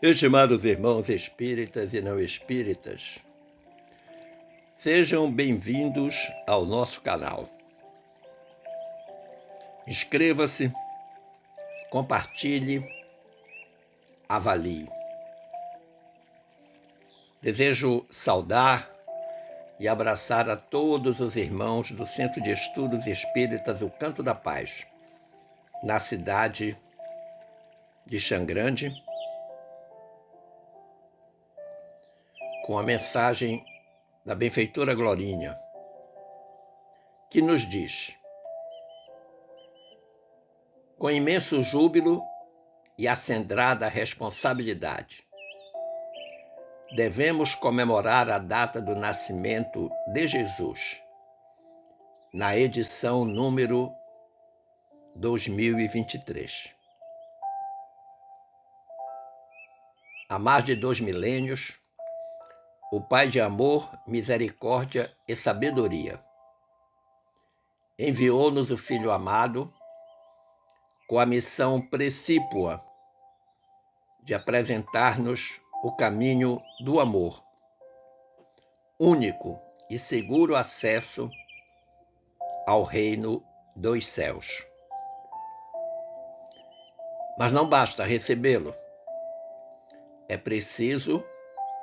Estimados irmãos espíritas e não espíritas, sejam bem-vindos ao nosso canal. Inscreva-se, compartilhe, avalie. Desejo saudar e abraçar a todos os irmãos do Centro de Estudos Espíritas O Canto da Paz, na cidade de Xangrande, com a mensagem da benfeitora Glorinha, que nos diz: com imenso júbilo e acendrada responsabilidade, devemos comemorar a data do nascimento de Jesus, na edição número 2023. Há mais de 2 milênios, o Pai de amor, misericórdia e sabedoria enviou-nos o Filho amado com a missão precípua de apresentar-nos o caminho do amor, único e seguro acesso ao reino dos céus. Mas não basta recebê-lo, é preciso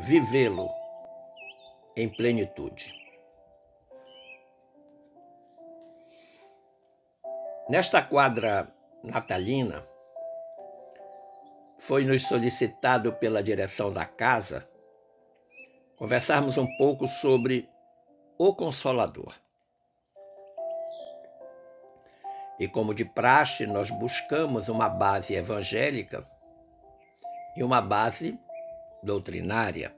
vivê-lo em plenitude. Nesta quadra natalina, foi-nos solicitado pela direção da casa conversarmos um pouco sobre o Consolador. E como de praxe, nós buscamos uma base evangélica e uma base doutrinária.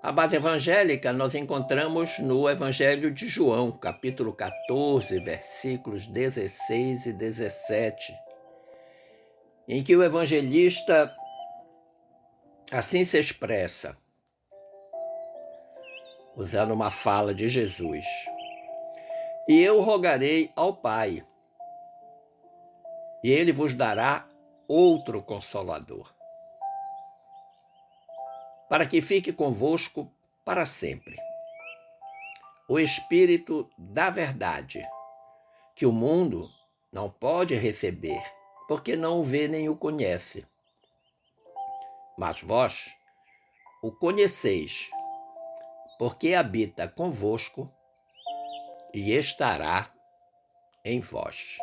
A base evangélica nós encontramos no Evangelho de João, capítulo 14, versículos 16 e 17, em que o evangelista assim se expressa, usando uma fala de Jesus: e eu rogarei ao Pai, e ele vos dará outro Consolador, para que fique convosco para sempre. O Espírito da verdade, que o mundo não pode receber, porque não o vê nem o conhece. Mas vós o conheceis, porque habita convosco e estará em vós.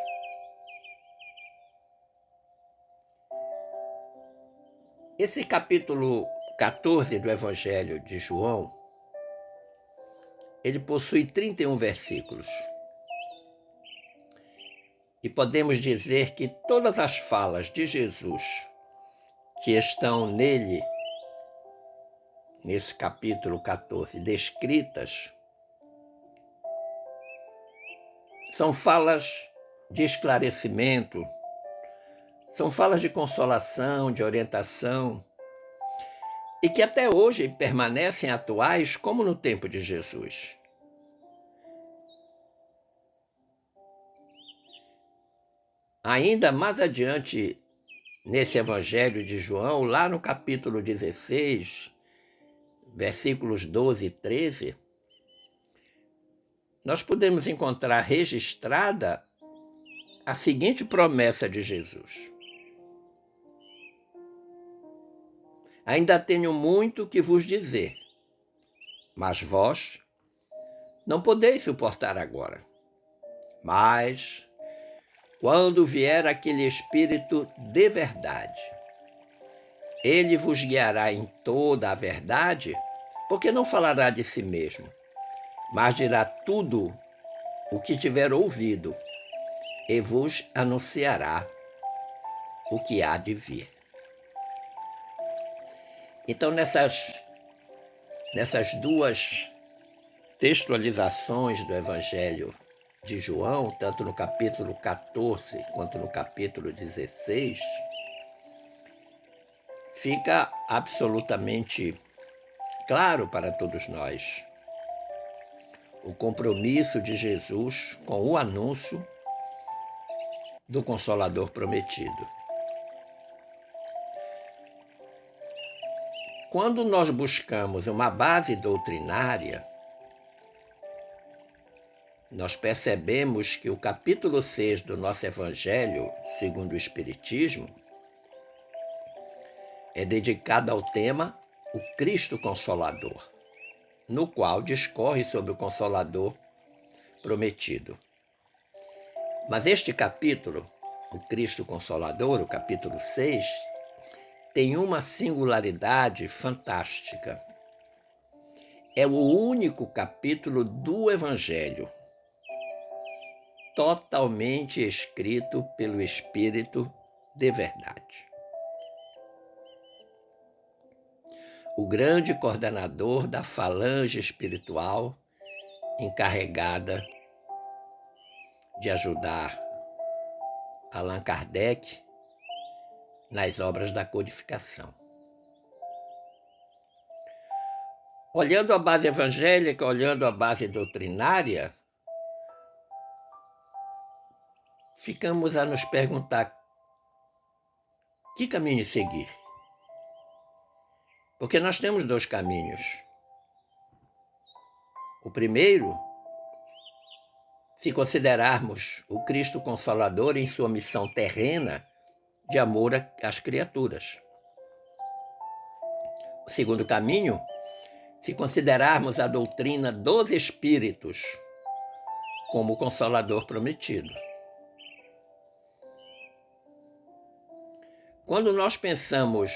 Esse capítulo 14 do Evangelho de João, ele possui 31 versículos. E podemos dizer que todas as falas de Jesus que estão nele, nesse capítulo 14, descritas, são falas de esclarecimento, são falas de consolação, de orientação, e que até hoje permanecem atuais como no tempo de Jesus. Ainda mais adiante, nesse Evangelho de João, lá no capítulo 16, versículos 12 e 13, nós podemos encontrar registrada a seguinte promessa de Jesus: ainda tenho muito que vos dizer, mas vós não podeis suportar agora. Mas, quando vier aquele Espírito de verdade, ele vos guiará em toda a verdade, porque não falará de si mesmo, mas dirá tudo o que tiver ouvido e vos anunciará o que há de vir. Então, nessas duas textualizações do Evangelho de João, tanto no capítulo 14 quanto no capítulo 16, fica absolutamente claro para todos nós o compromisso de Jesus com o anúncio do Consolador prometido. quando nós buscamos uma base doutrinária, nós percebemos que o capítulo 6 do nosso Evangelho, segundo o Espiritismo, é dedicado ao tema o Cristo Consolador, no qual discorre sobre o Consolador prometido. Mas este capítulo, o Cristo Consolador, o capítulo 6, tem uma singularidade fantástica. É o único capítulo do Evangelho totalmente escrito pelo Espírito de verdade. O grande coordenador da falange espiritual encarregada de ajudar Allan Kardec nas obras da codificação. Olhando a base evangélica, olhando a base doutrinária, ficamos a nos perguntar que caminho seguir. Porque nós temos dois caminhos. O primeiro, se considerarmos o Cristo Consolador em sua missão terrena de amor às criaturas. O segundo caminho, se considerarmos a doutrina dos Espíritos como o Consolador prometido. Quando nós pensamos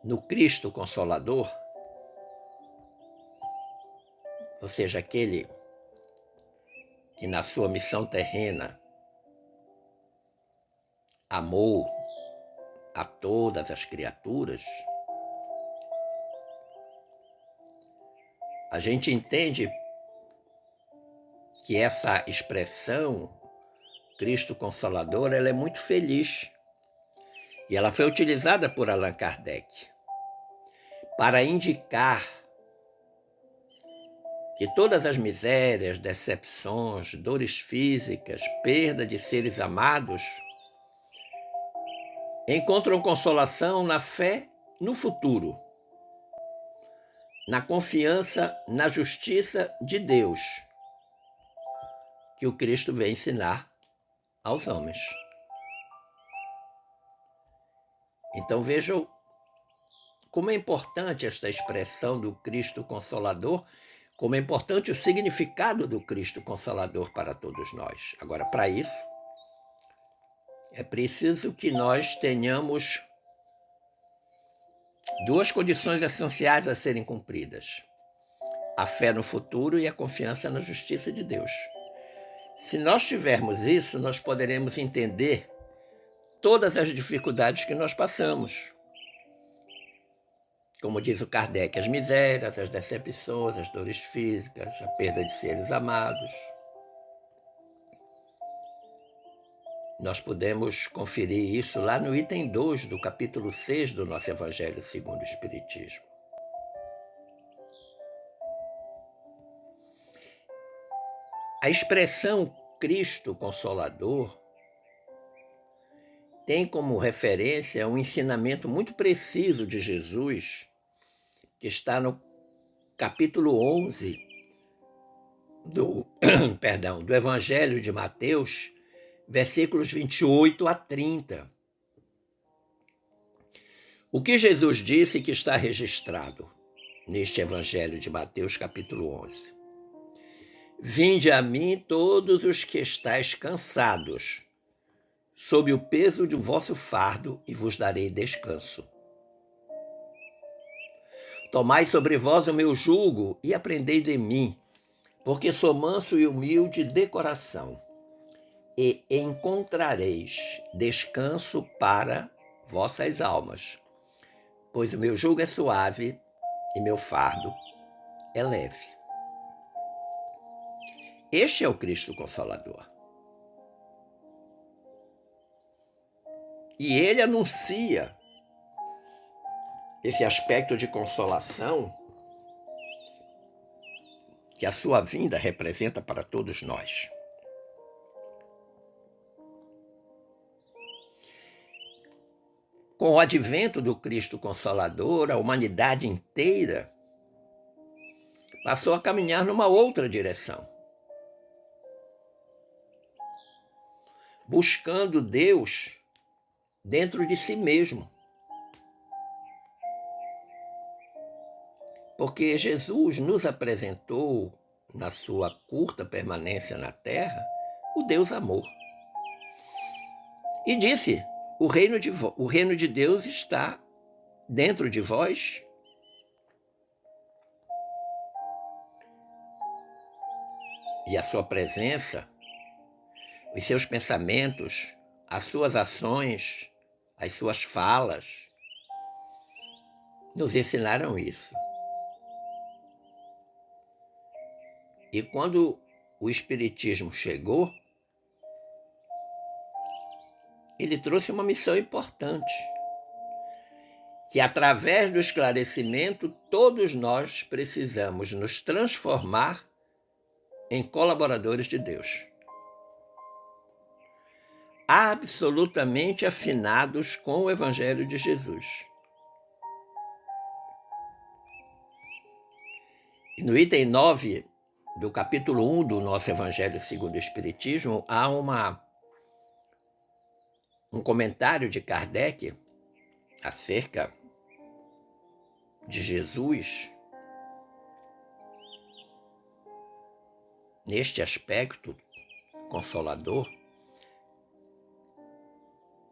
no Cristo Consolador, ou seja, aquele que na sua missão terrena amou a todas as criaturas, a gente entende que essa expressão, Cristo Consolador, ela é muito feliz. E ela foi utilizada por Allan Kardec para indicar que todas as misérias, decepções, dores físicas, perda de seres amados, encontram consolação na fé no futuro, na confiança na justiça de Deus, que o Cristo vem ensinar aos homens. Então vejam como é importante esta expressão do Cristo Consolador, como é importante o significado do Cristo Consolador para todos nós. Agora, para isso, é preciso que nós tenhamos duas condições essenciais a serem cumpridas: a fé no futuro e a confiança na justiça de Deus. Se nós tivermos isso, nós poderemos entender todas as dificuldades que nós passamos. Como diz o Kardec, as misérias, as decepções, as dores físicas, a perda de seres amados. Nós podemos conferir isso lá no item 2 do capítulo 6 do nosso Evangelho segundo o Espiritismo. A expressão Cristo Consolador tem como referência um ensinamento muito preciso de Jesus, que está no capítulo 11 do Evangelho de Mateus, versículos 28 a 30. O que Jesus disse que está registrado neste Evangelho de Mateus, capítulo 11. Vinde a mim todos os que estáis cansados, sob o peso de vosso fardo, e vos darei descanso. Tomai sobre vós o meu jugo e aprendei de mim, porque sou manso e humilde de coração, e encontrareis descanso para vossas almas, pois o meu jugo é suave e meu fardo é leve. Este é o Cristo Consolador. E ele anuncia esse aspecto de consolação que a sua vinda representa para todos nós. com o advento do Cristo Consolador, a humanidade inteira passou a caminhar numa outra direção, buscando Deus dentro de si mesmo. Porque Jesus nos apresentou, na sua curta permanência na terra, o Deus amor. E disse: o reino de Deus está dentro de vós. E a sua presença, os seus pensamentos, as suas ações, as suas falas, nos ensinaram isso. E quando o Espiritismo chegou, ele trouxe uma missão importante, que através do esclarecimento todos nós precisamos nos transformar em colaboradores de Deus, absolutamente afinados com o Evangelho de Jesus. E no item 9 do capítulo 1 do nosso Evangelho segundo o Espiritismo, há um comentário de Kardec acerca de Jesus neste aspecto consolador.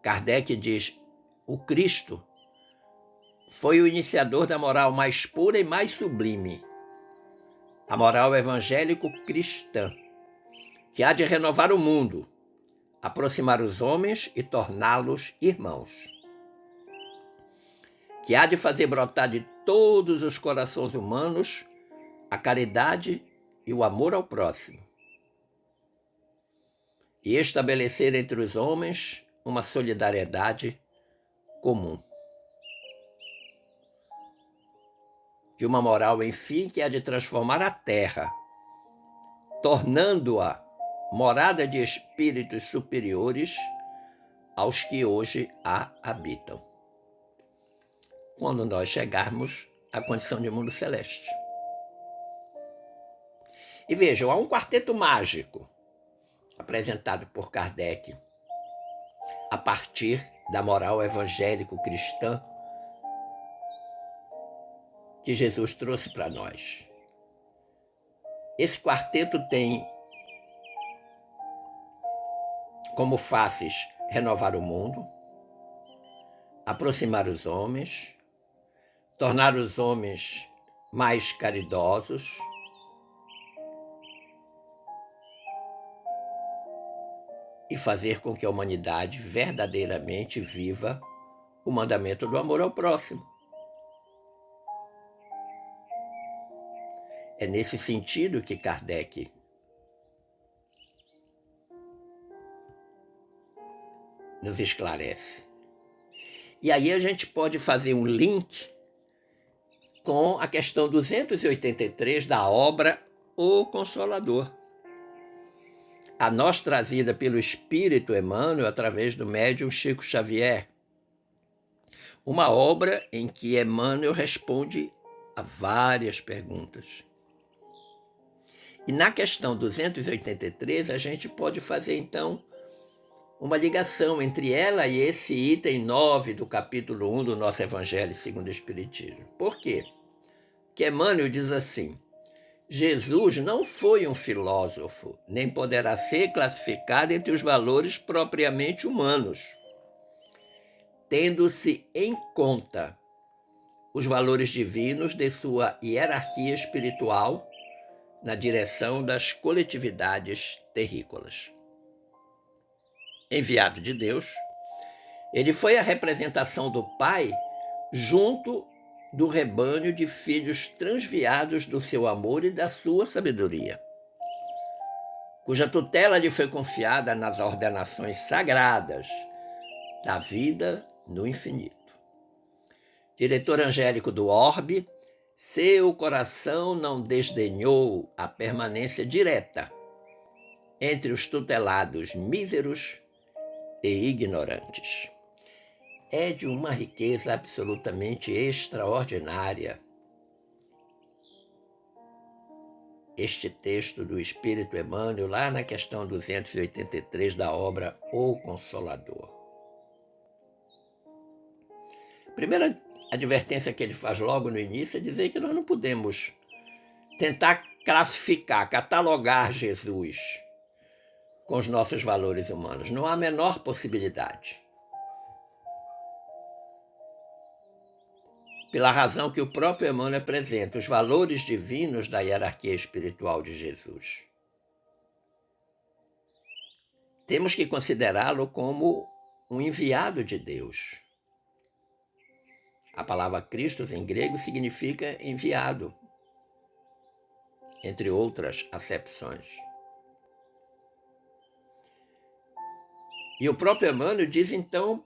Kardec diz: o Cristo foi o iniciador da moral mais pura e mais sublime, a moral evangélico-cristã, que há de renovar o mundo, aproximar os homens e torná-los irmãos, que há de fazer brotar de todos os corações humanos a caridade e o amor ao próximo, e estabelecer entre os homens uma solidariedade comum. De uma moral, enfim, que há de transformar a terra, tornando-a morada de espíritos superiores aos que hoje a habitam, quando nós chegarmos à condição de mundo celeste. E vejam, há um quarteto mágico apresentado por Kardec a partir da moral evangélico-cristã que Jesus trouxe para nós. Esse quarteto tem como faces renovar o mundo, aproximar os homens, tornar os homens mais caridosos, e fazer com que a humanidade verdadeiramente viva o mandamento do amor ao próximo. É nesse sentido que Kardec nos esclarece. E aí a gente pode fazer um link com a questão 283 da obra O Consolador, a nós trazida pelo Espírito Emmanuel através do médium Chico Xavier. Uma obra em que Emmanuel responde a várias perguntas. E na questão 283, a gente pode fazer, então, uma ligação entre ela e esse item 9 do capítulo 1 do nosso Evangelho segundo o Espiritismo. Por quê? Porque Emmanuel diz assim: Jesus não foi um filósofo, nem poderá ser classificado entre os valores propriamente humanos, tendo-se em conta os valores divinos de sua hierarquia espiritual na direção das coletividades terrícolas. Enviado de Deus, ele foi a representação do Pai junto do rebanho de filhos transviados do seu amor e da sua sabedoria, cuja tutela lhe foi confiada nas ordenações sagradas da vida no infinito. Diretor angélico do orbe, seu coração não desdenhou a permanência direta entre os tutelados míseros e ignorantes. é de uma riqueza absolutamente extraordinária. Este texto do Espírito Emmanuel, lá na questão 283 da obra O Consolador. A primeira advertência que ele faz logo no início é dizer que nós não podemos tentar classificar, catalogar Jesus com os nossos valores humanos. Não há a menor possibilidade. Pela razão que o próprio Emmanuel apresenta, os valores divinos da hierarquia espiritual de Jesus. Temos que considerá-lo como um enviado de Deus. A palavra Christos em grego significa enviado, entre outras acepções. E o próprio Emmanuel diz então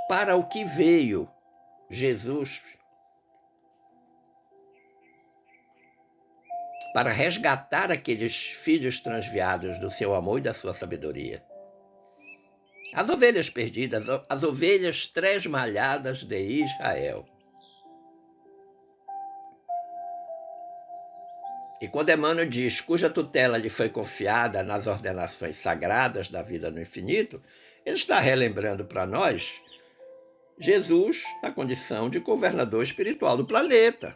para o que veio Jesus, para resgatar aqueles filhos transviados do seu amor e da sua sabedoria. As ovelhas perdidas, as ovelhas tresmalhadas de Israel. E quando Emmanuel diz, cuja tutela lhe foi confiada nas ordenações sagradas da vida no infinito, ele está relembrando para nós Jesus na condição de governador espiritual do planeta.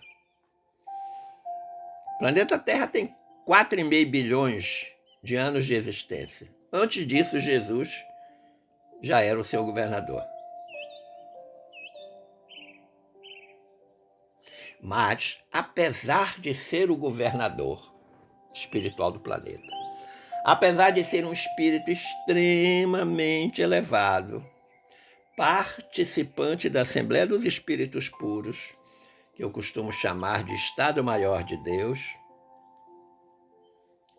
O planeta Terra tem 4,5 bilhões de anos de existência. Antes disso, Jesus já era o seu governador. Mas, apesar de ser o governador espiritual do planeta, apesar de ser um espírito extremamente elevado, participante da Assembleia dos Espíritos Puros, que eu costumo chamar de Estado Maior de Deus,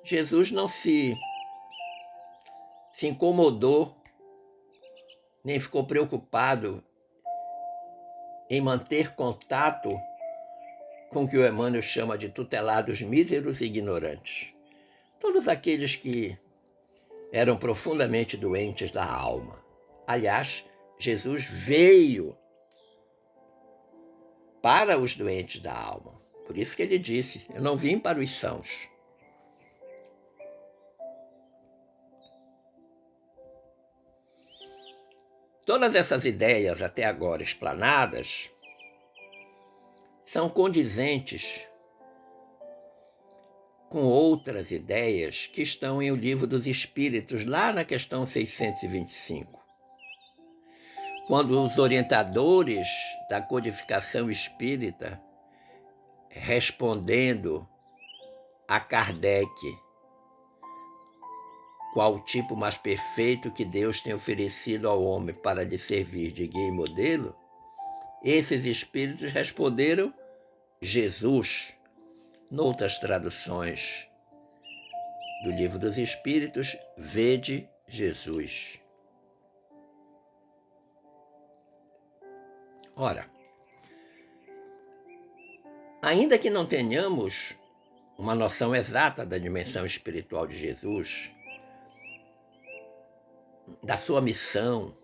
Jesus não se incomodou, nem ficou preocupado em manter contato com o que o Emmanuel chama de tutelados míseros e ignorantes. Todos aqueles que eram profundamente doentes da alma. Aliás, Jesus veio para os doentes da alma. Por isso que ele disse, eu não vim para os sãos. Todas essas ideias até agora explanadas são condizentes com outras ideias que estão em O Livro dos Espíritos, lá na questão 625. Quando os orientadores da codificação espírita, respondendo a Kardec, qual o tipo mais perfeito que Deus tem oferecido ao homem para lhe servir de guia e modelo, esses espíritos responderam Jesus. Noutras traduções do Livro dos Espíritos, vede Jesus. Ora, ainda que não tenhamos uma noção exata da dimensão espiritual de Jesus, da sua missão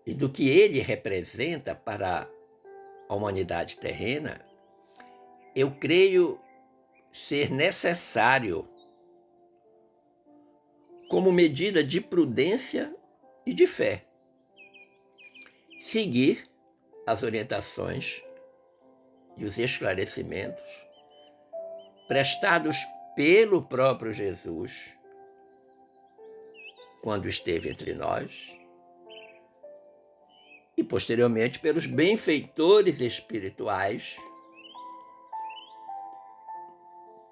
e do que ele representa para a humanidade terrena, eu creio ser necessário, como medida de prudência e de fé, seguir as orientações e os esclarecimentos prestados pelo próprio Jesus quando esteve entre nós e posteriormente pelos benfeitores espirituais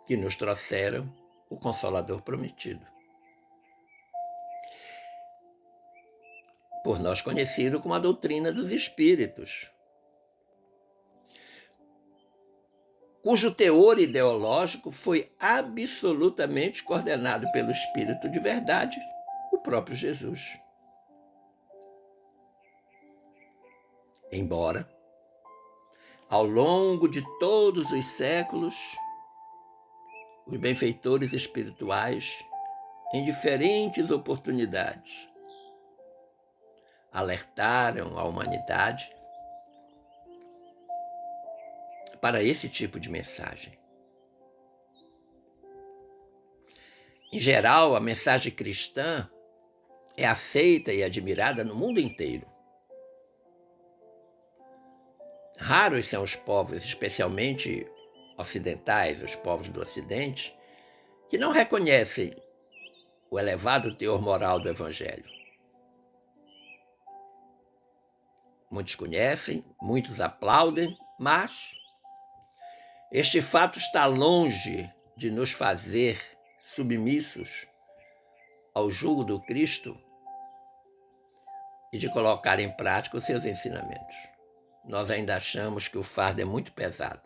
que nos trouxeram o Consolador prometido. Por nós conhecido como a doutrina dos Espíritos, cujo teor ideológico foi absolutamente coordenado pelo Espírito de verdade, o próprio Jesus. Embora, ao longo de todos os séculos, os benfeitores espirituais, em diferentes oportunidades, alertaram a humanidade para esse tipo de mensagem. Em geral, a mensagem cristã é aceita e admirada no mundo inteiro. Raros são os povos, especialmente ocidentais, os povos do Ocidente, que não reconhecem o elevado teor moral do Evangelho. Muitos conhecem, muitos aplaudem, mas este fato está longe de nos fazer submissos ao jugo do Cristo e de colocar em prática os seus ensinamentos. Nós ainda achamos que o fardo é muito pesado.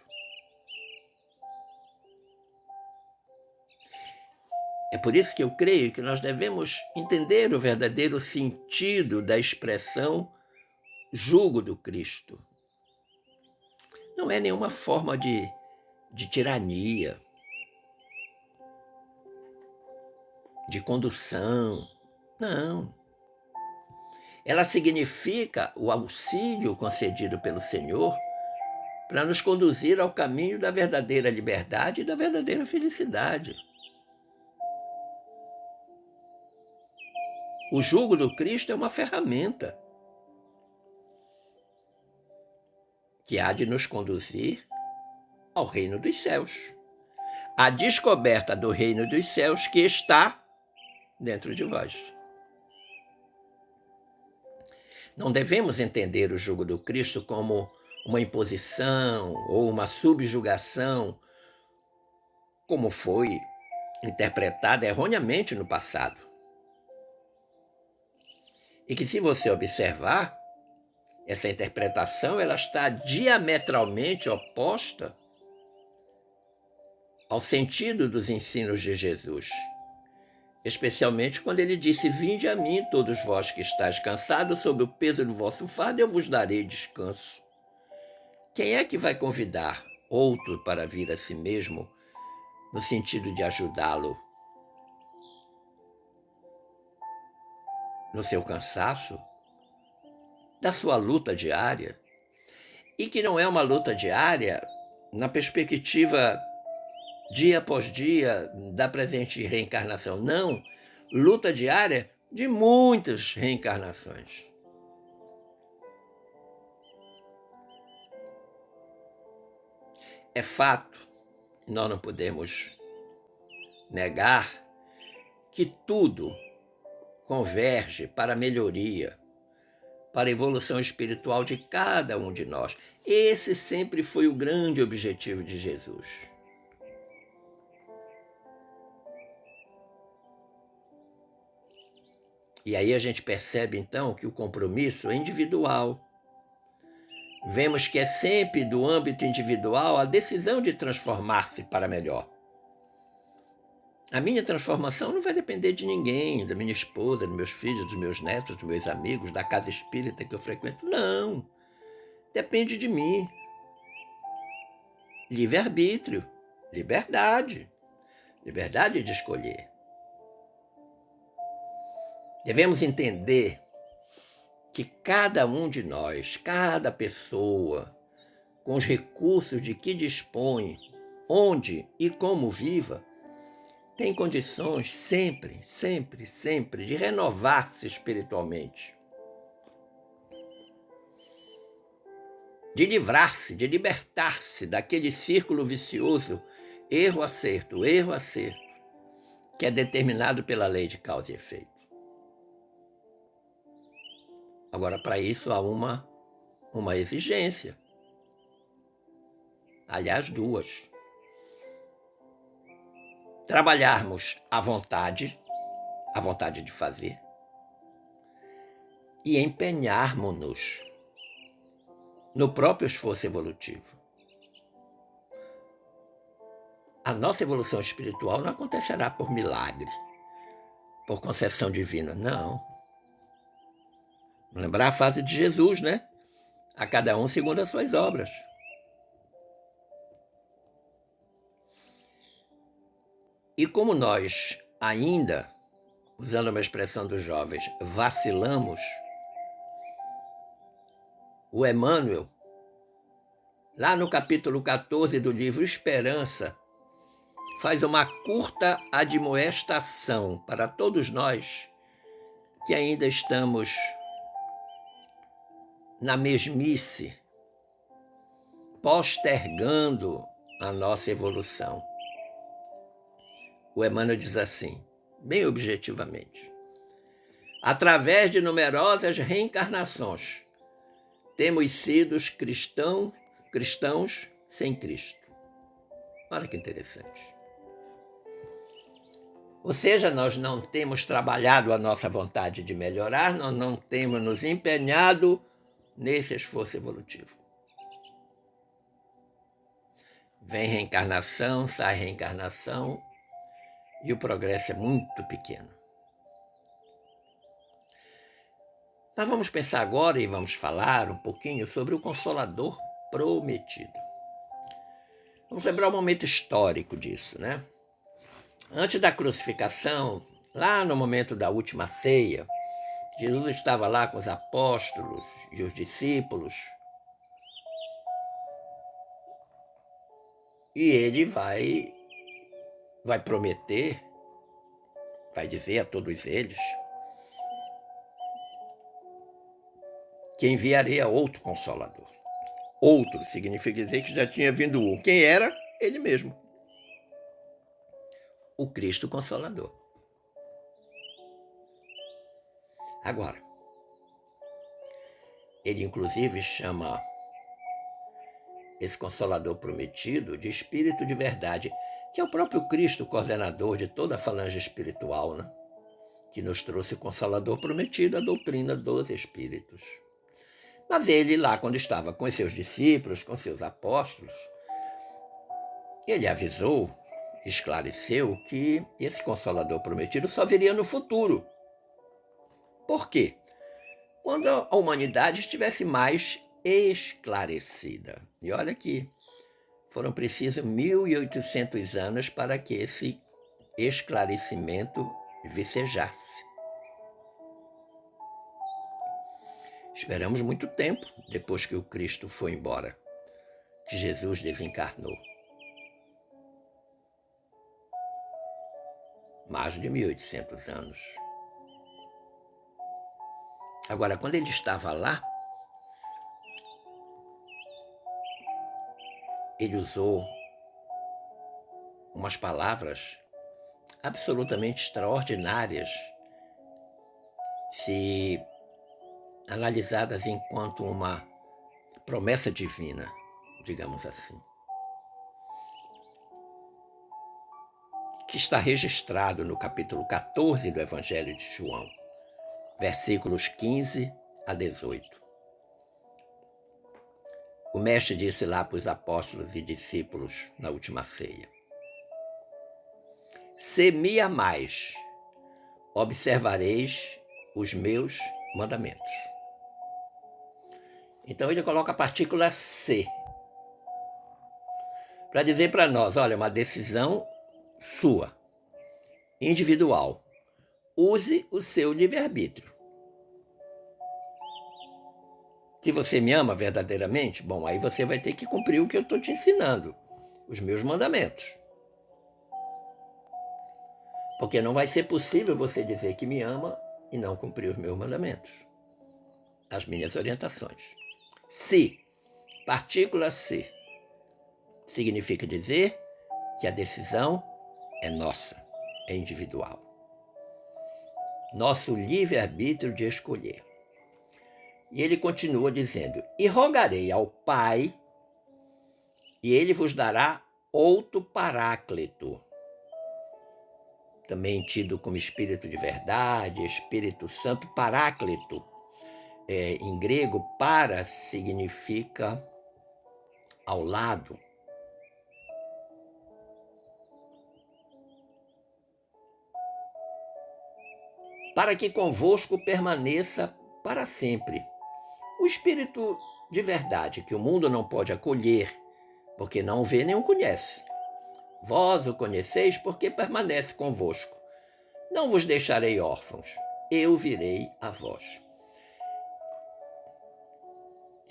É por isso que eu creio que nós devemos entender o verdadeiro sentido da expressão jugo do Cristo. Não é nenhuma forma de tirania, de condução. Não. Ela significa o auxílio concedido pelo Senhor para nos conduzir ao caminho da verdadeira liberdade e da verdadeira felicidade. O jugo do Cristo é uma ferramenta que há de nos conduzir ao reino dos céus. A descoberta do reino dos céus que está dentro de vós. Não devemos entender o jugo do Cristo como uma imposição ou uma subjugação, como foi interpretada erroneamente no passado. E que, se você observar, essa interpretação ela está diametralmente oposta ao sentido dos ensinos de Jesus. Especialmente quando ele disse: vinde a mim, todos vós que estáis cansados, sob o peso do vosso fardo, eu vos darei descanso. Quem é que vai convidar outro para vir a si mesmo, no sentido de ajudá-lo no seu cansaço, da sua luta diária? E que não é uma luta diária na perspectiva dia após dia da presente reencarnação. Não, luta diária de muitas reencarnações. É fato, nós não podemos negar, que tudo converge para a melhoria, para a evolução espiritual de cada um de nós. Esse sempre foi o grande objetivo de Jesus. E aí a gente percebe, então, que o compromisso é individual. Vemos que é sempre do âmbito individual a decisão de transformar-se para melhor. A minha transformação não vai depender de ninguém, da minha esposa, dos meus filhos, dos meus netos, dos meus amigos, da casa espírita que eu frequento. Não. Depende de mim. Livre-arbítrio, liberdade, liberdade de escolher. Devemos entender que cada um de nós, cada pessoa, com os recursos de que dispõe, onde e como viva, tem condições sempre, sempre, sempre de renovar-se espiritualmente, de livrar-se, de libertar-se daquele círculo vicioso, erro-acerto, que é determinado pela lei de causa e efeito. Agora, para isso há uma exigência. Aliás, duas. Trabalharmos à vontade de fazer, e empenharmos-nos no próprio esforço evolutivo. A nossa evolução espiritual não acontecerá por milagre, por concessão divina, não. Vamos lembrar a frase de Jesus, né? A cada um segundo as suas obras. E como nós ainda, usando uma expressão dos jovens, vacilamos, o Emmanuel, lá no capítulo 14 do livro Esperança, faz uma curta admoestação para todos nós que ainda estamos na mesmice, postergando a nossa evolução. O Emmanuel diz assim, bem objetivamente: através de numerosas reencarnações, temos sido cristãos sem Cristo. Olha que interessante. Ou seja, nós não temos trabalhado a nossa vontade de melhorar, nós não temos nos empenhado nesse esforço evolutivo. Vem reencarnação, sai reencarnação, e o progresso é muito pequeno. Nós vamos pensar agora e vamos falar um pouquinho sobre o Consolador prometido. Vamos lembrar o momento histórico disso, né? Antes da crucificação, lá no momento da última ceia, Jesus estava lá com os apóstolos e os discípulos, e ele vai prometer, vai dizer a todos eles, que enviaria outro Consolador. Outro significa dizer que já tinha vindo um. Quem era? Ele mesmo. O Cristo Consolador. Agora, ele inclusive chama esse Consolador prometido de Espírito de Verdade, que é o próprio Cristo, coordenador de toda a falange espiritual, né? Que nos trouxe o Consolador prometido, a doutrina dos Espíritos. Mas ele lá, quando estava com os seus discípulos, com seus apóstolos, ele avisou, esclareceu que esse Consolador prometido só viria no futuro. Por quê? Quando a humanidade estivesse mais esclarecida. E olha que foram precisos 1.800 anos para que esse esclarecimento vicejasse. Esperamos muito tempo depois que o Cristo foi embora, que Jesus desencarnou. Mais de 1.800 anos. Agora, quando ele estava lá, ele usou umas palavras absolutamente extraordinárias, se analisadas enquanto uma promessa divina, digamos assim, que está registrado no capítulo 14 do Evangelho de João, versículos 15 a 18. O mestre disse lá para os apóstolos e discípulos na última ceia: se me amais, observareis os meus mandamentos. Então ele coloca a partícula se, para dizer para nós, olha, uma decisão sua, individual. Use o seu livre-arbítrio. Se você me ama verdadeiramente, bom, aí você vai ter que cumprir o que eu estou te ensinando, os meus mandamentos. Porque não vai ser possível você dizer que me ama e não cumprir os meus mandamentos, as minhas orientações. Se, partícula se, significa dizer que a decisão é nossa, é individual. Nosso livre-arbítrio de escolher. E ele continua dizendo: e rogarei ao Pai, e ele vos dará outro Paráclito, também tido como Espírito de Verdade, Espírito Santo. Paráclito, em grego, para significa ao lado. Para que convosco permaneça para sempre. O Espírito de Verdade, que o mundo não pode acolher, porque não o vê nem o conhece. Vós o conheceis porque permanece convosco. Não vos deixarei órfãos, eu virei a vós.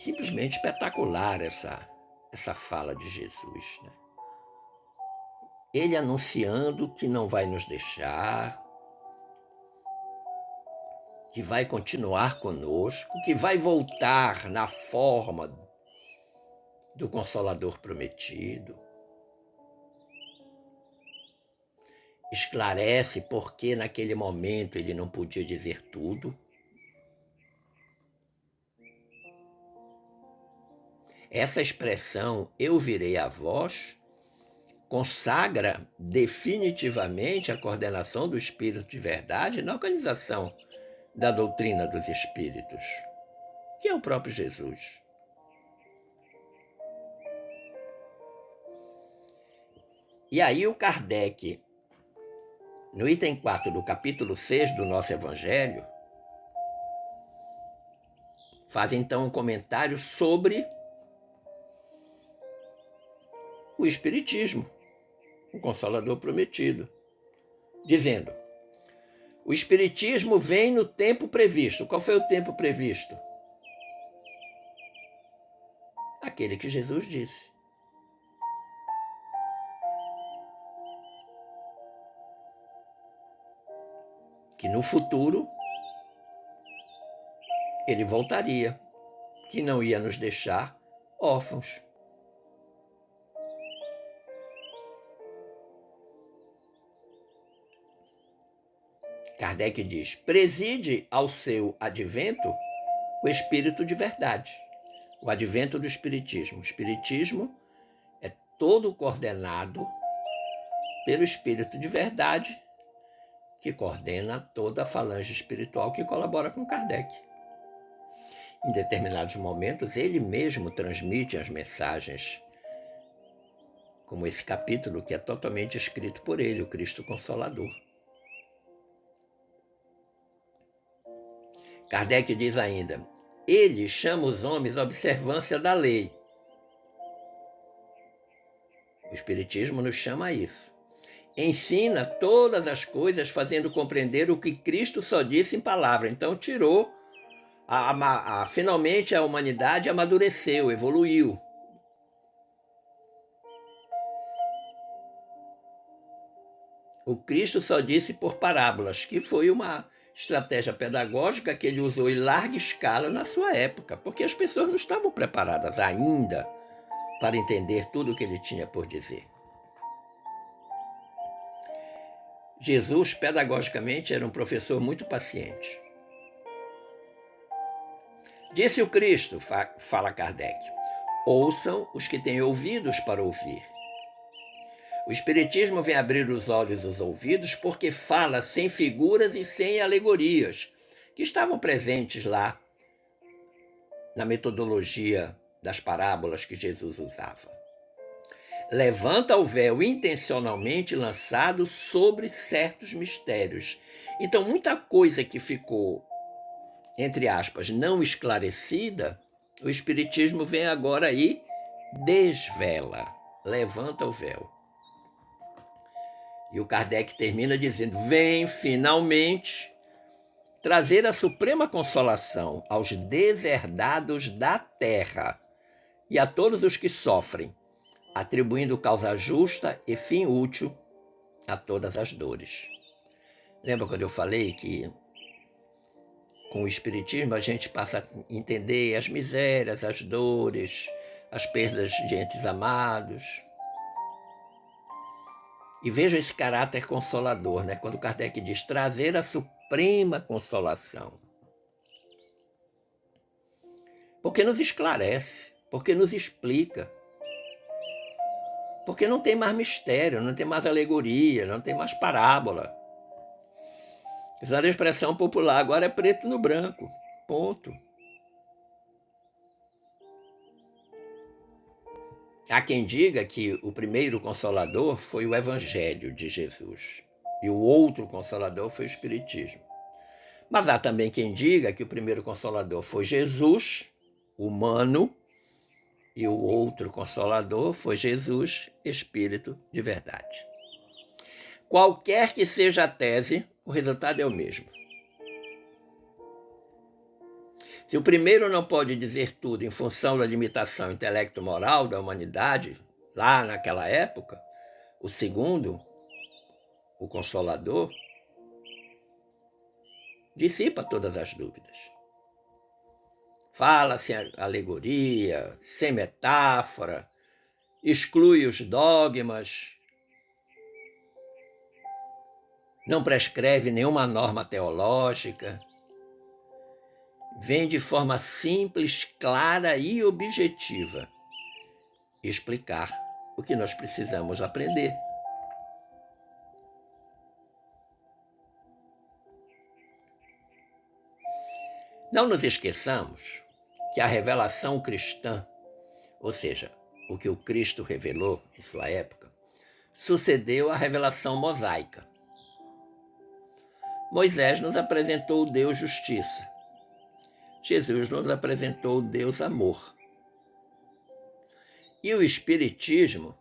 simplesmente espetacular essa fala de Jesus, né? Ele anunciando que não vai nos deixar, que vai continuar conosco, que vai voltar na forma do Consolador prometido. Esclarece por que naquele momento ele não podia dizer tudo. Essa expressão, eu virei a vós, consagra definitivamente a coordenação do Espírito de verdade na organização da doutrina dos Espíritos, que é o próprio Jesus. E aí o Kardec, no item 4 do capítulo 6 do nosso Evangelho, faz então um comentário sobre o Espiritismo, o Consolador prometido, dizendo: o Espiritismo vem no tempo previsto. Qual foi o tempo previsto? Aquele que Jesus disse. Que no futuro ele voltaria, que não ia nos deixar órfãos. Kardec diz: preside ao seu advento o Espírito de verdade, o advento do Espiritismo. O Espiritismo é todo coordenado pelo Espírito de verdade, que coordena toda a falange espiritual que colabora com Kardec. Em determinados momentos, ele mesmo transmite as mensagens, como esse capítulo que é totalmente escrito por ele, o Cristo Consolador. Kardec diz ainda: ele chama os homens à observância da lei. O Espiritismo nos chama a isso. Ensina todas as coisas fazendo compreender o que Cristo só disse em palavra. Então tirou, finalmente a humanidade amadureceu, evoluiu. O Cristo só disse por parábolas, que foi uma estratégia pedagógica que ele usou em larga escala na sua época, porque as pessoas não estavam preparadas ainda para entender tudo o que ele tinha por dizer. Jesus, pedagogicamente, era um professor muito paciente. Disse o Cristo, fala Kardec, ouçam os que têm ouvidos para ouvir. O Espiritismo vem abrir os olhos e os ouvidos porque fala sem figuras e sem alegorias, que estavam presentes lá na metodologia das parábolas que Jesus usava. Levanta o véu intencionalmente lançado sobre certos mistérios. Então, muita coisa que ficou, entre aspas, não esclarecida, o Espiritismo vem agora e desvela, levanta o véu. E o Kardec termina dizendo: vem finalmente trazer a suprema consolação aos deserdados da terra e a todos os que sofrem, atribuindo causa justa e fim útil a todas as dores. Lembra quando eu falei que com o Espiritismo a gente passa a entender as misérias, as dores, as perdas de entes amados? E veja esse caráter consolador, né? Quando Kardec diz trazer a suprema consolação. Porque nos esclarece, porque nos explica. Porque não tem mais mistério, não tem mais alegoria, não tem mais parábola. Usando a expressão popular, agora é preto no branco. Ponto. Há quem diga que o primeiro Consolador foi o Evangelho de Jesus e o outro Consolador foi o Espiritismo. Mas há também quem diga que o primeiro Consolador foi Jesus, humano, e o outro Consolador foi Jesus, Espírito de verdade. Qualquer que seja a tese, o resultado é o mesmo. Se o primeiro não pode dizer tudo em função da limitação intelecto-moral da humanidade, lá naquela época, o segundo, o Consolador, dissipa todas as dúvidas. Fala sem alegoria, sem metáfora, exclui os dogmas, não prescreve nenhuma norma teológica, vem de forma simples, clara e objetiva explicar o que nós precisamos aprender. Não nos esqueçamos que a revelação cristã, ou seja, o que o Cristo revelou em sua época, sucedeu à revelação mosaica. Moisés nos apresentou o Deus Justiça. Jesus nos apresentou o Deus Amor. E o Espiritismo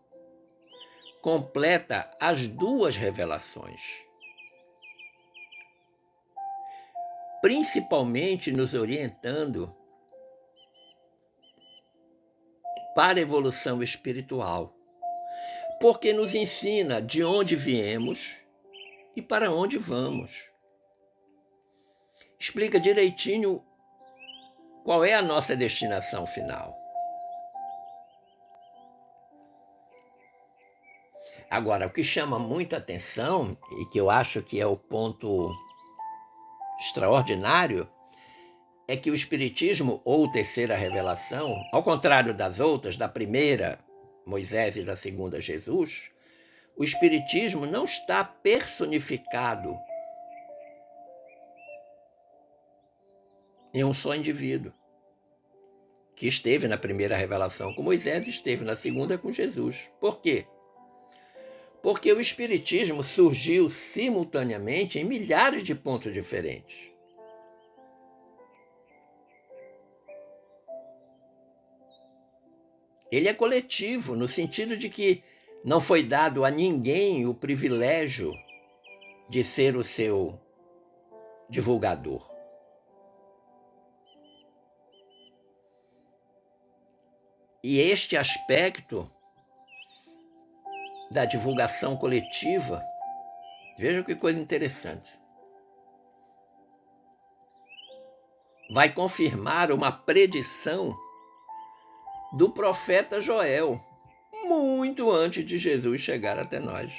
completa as duas revelações, principalmente nos orientando para a evolução espiritual, porque nos ensina de onde viemos e para onde vamos. Explica direitinho qual é a nossa destinação final. Agora, o que chama muita atenção, e que eu acho que é o ponto extraordinário, é que o Espiritismo, ou Terceira Revelação, ao contrário das outras, da primeira, Moisés, e da segunda, Jesus, o Espiritismo não está personificado em um só indivíduo, que esteve na primeira revelação com Moisés e esteve na segunda com Jesus. Por quê? Porque o Espiritismo surgiu simultaneamente em milhares de pontos diferentes. Ele é coletivo, no sentido de que não foi dado a ninguém o privilégio de ser o seu divulgador. E este aspecto da divulgação coletiva, veja que coisa interessante, vai confirmar uma predição do profeta Joel, muito antes de Jesus chegar até nós.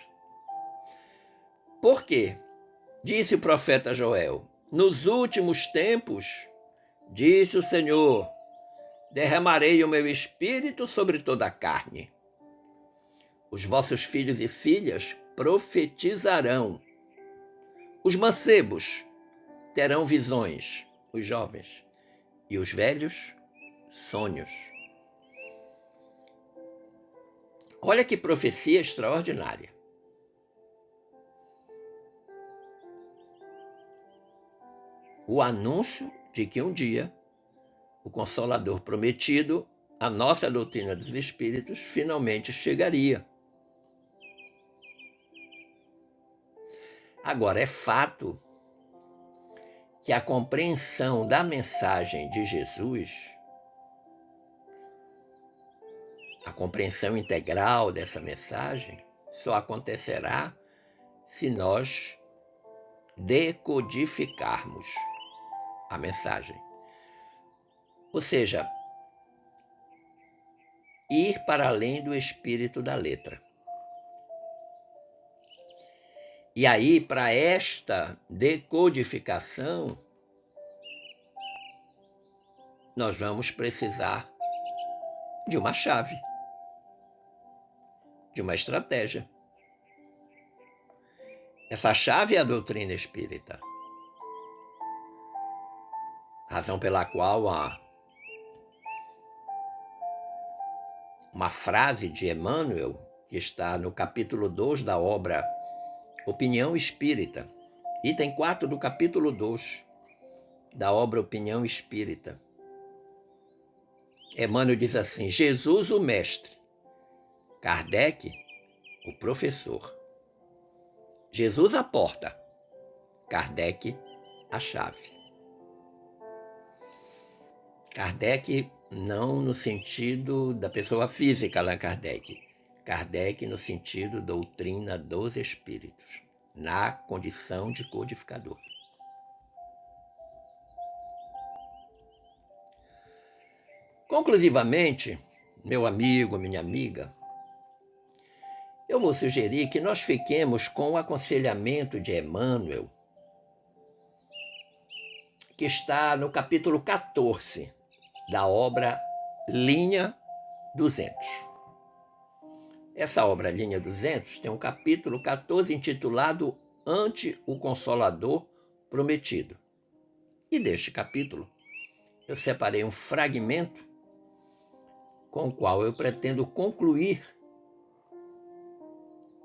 Por quê? Disse o profeta Joel: nos últimos tempos, disse o Senhor, derramarei o meu espírito sobre toda a carne. Os vossos filhos e filhas profetizarão. Os mancebos terão visões, os jovens, e os velhos, sonhos. Olha que profecia extraordinária. O anúncio de que um dia o Consolador prometido, a nossa doutrina dos Espíritos, finalmente chegaria. Agora, é fato que a compreensão da mensagem de Jesus, a compreensão integral dessa mensagem, só acontecerá se nós decodificarmos a mensagem. Ou seja, ir para além do espírito da letra. E aí, para esta decodificação, nós vamos precisar de uma chave, de uma estratégia. Essa chave é a doutrina espírita. Razão pela qual há uma frase de Emmanuel, que está no capítulo 2 da obra Opinião Espírita, item 4 do capítulo 2 da obra Opinião Espírita. Emmanuel diz assim: Jesus, o mestre, Kardec, o professor. Jesus, a porta, Kardec, a chave. Kardec não no sentido da pessoa física, Allan Kardec. Kardec no sentido doutrina dos espíritos, na condição de codificador. Conclusivamente, meu amigo, minha amiga, eu vou sugerir que nós fiquemos com o aconselhamento de Emmanuel, que está no capítulo 14 da obra Linha 200. Essa obra Linha 200 tem um capítulo 14 intitulado Ante o Consolador Prometido. E deste capítulo eu separei um fragmento com o qual eu pretendo concluir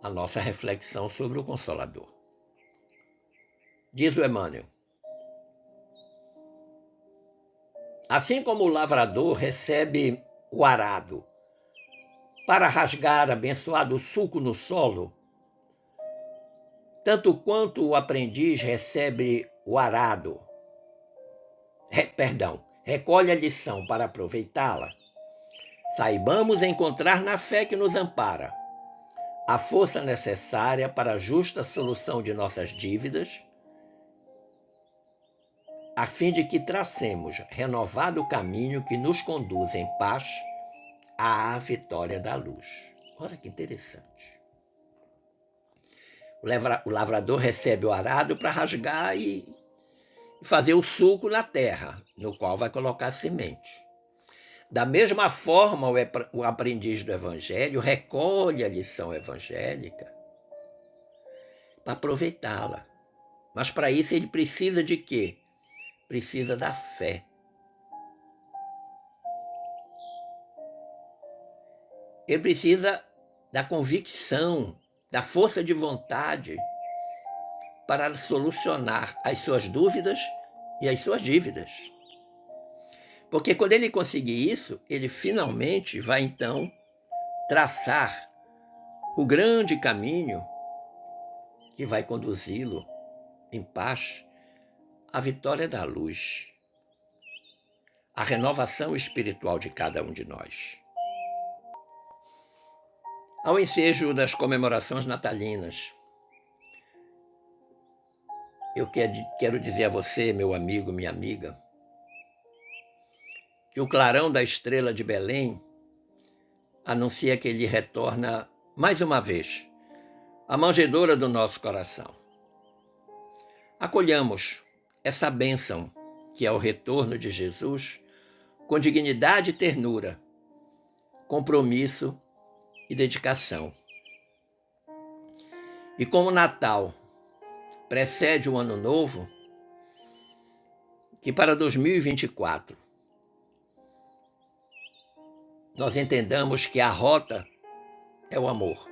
a nossa reflexão sobre o Consolador. Diz o Emmanuel: assim como o lavrador recebe o arado para rasgar abençoado suco no solo, tanto quanto o aprendiz recebe o arado, recolhe a lição para aproveitá-la, saibamos encontrar na fé que nos ampara a força necessária para a justa solução de nossas dívidas, a fim de que tracemos renovado o caminho que nos conduz em paz à vitória da luz. Olha que interessante. O lavrador recebe o arado para rasgar e fazer o sulco na terra, no qual vai colocar a semente. Da mesma forma, o aprendiz do Evangelho recolhe a lição evangélica para aproveitá-la. Mas para isso ele precisa de quê? Precisa da fé. Ele precisa da convicção, da força de vontade para solucionar as suas dúvidas e as suas dívidas. Porque quando ele conseguir isso, ele finalmente vai então traçar o grande caminho que vai conduzi-lo em paz à vitória da luz, à renovação espiritual de cada um de nós. Ao ensejo das comemorações natalinas, eu quero dizer a você, meu amigo, minha amiga, que o clarão da estrela de Belém anuncia que ele retorna mais uma vez à manjedoura do nosso coração. Acolhamos essa bênção que é o retorno de Jesus com dignidade e ternura, compromisso e dedicação. E como o Natal precede o Ano Novo, que para 2024 nós entendamos que a rota é o amor,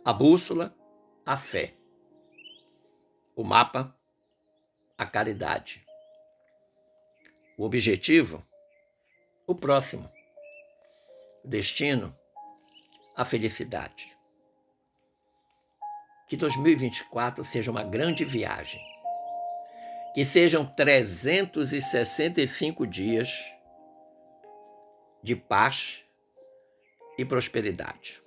a bússola, a fé, o mapa, a caridade, o objetivo, o próximo, o destino, a felicidade. Que 2024 seja uma grande viagem, que sejam 365 dias de paz e prosperidade.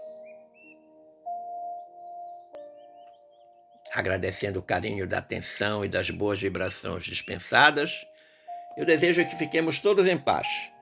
Agradecendo o carinho da atenção e das boas vibrações dispensadas, eu desejo que fiquemos todos em paz